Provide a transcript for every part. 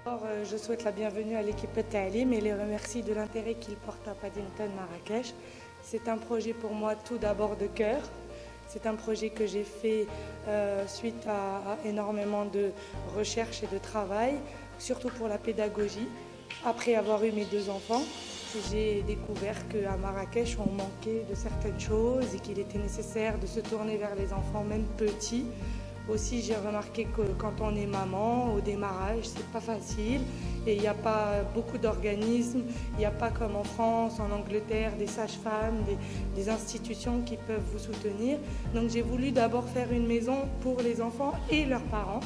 Je souhaite la bienvenue à l'équipe Taalim et les remercie de l'intérêt qu'ils portent à Paddington, Marrakech. C'est un projet pour moi tout d'abord de cœur. C'est un projet que j'ai fait suite à énormément de recherche et de travail, surtout pour la pédagogie. Après avoir eu mes 2 enfants, j'ai découvert qu'à Marrakech, on manquait de certaines choses et qu'il était nécessaire de se tourner vers les enfants, même petits. Aussi, j'ai remarqué que quand on est maman, au démarrage, c'est pas facile et il n'y a pas beaucoup d'organismes, il n'y a pas comme en France, en Angleterre, des sages-femmes, des institutions qui peuvent vous soutenir. Donc j'ai voulu d'abord faire une maison pour les enfants et leurs parents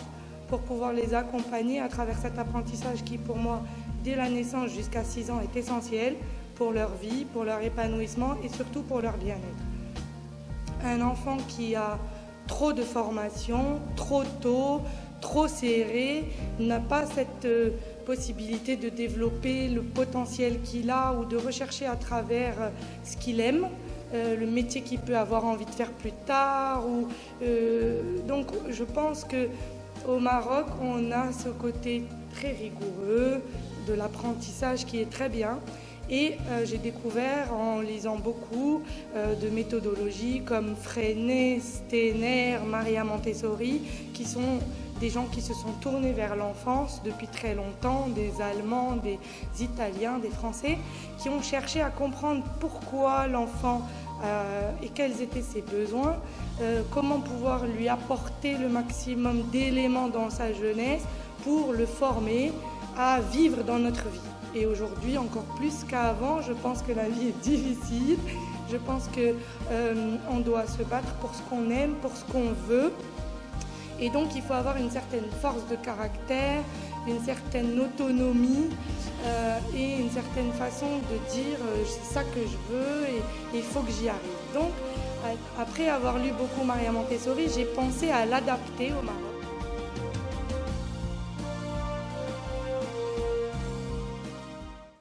pour pouvoir les accompagner à travers cet apprentissage qui, pour moi, dès la naissance jusqu'à 6 ans, est essentiel pour leur vie, pour leur épanouissement et surtout pour leur bien-être. Un enfant qui a trop de formation, trop tôt, trop serré, n'a pas cette possibilité de développer le potentiel qu'il a ou de rechercher à travers ce qu'il aime, le métier qu'il peut avoir envie de faire plus tard. Donc je pense qu'au Maroc, on a ce côté très rigoureux de l'apprentissage qui est très bien. Et j'ai découvert en lisant beaucoup de méthodologies comme Freinet, Steiner, Maria Montessori, qui sont des gens qui se sont tournés vers l'enfance depuis très longtemps, des Allemands, des Italiens, des Français, qui ont cherché à comprendre pourquoi l'enfant et quels étaient ses besoins, comment pouvoir lui apporter le maximum d'éléments dans sa jeunesse pour le former à vivre dans notre vie. Et aujourd'hui, encore plus qu'avant, je pense que la vie est difficile. Je pense qu'on doit se battre pour ce qu'on aime, pour ce qu'on veut. Et donc, il faut avoir une certaine force de caractère, une certaine autonomie et une certaine façon de dire c'est ça que je veux et il faut que j'y arrive. Donc, après avoir lu beaucoup Maria Montessori, j'ai pensé à l'adapter au Maroc.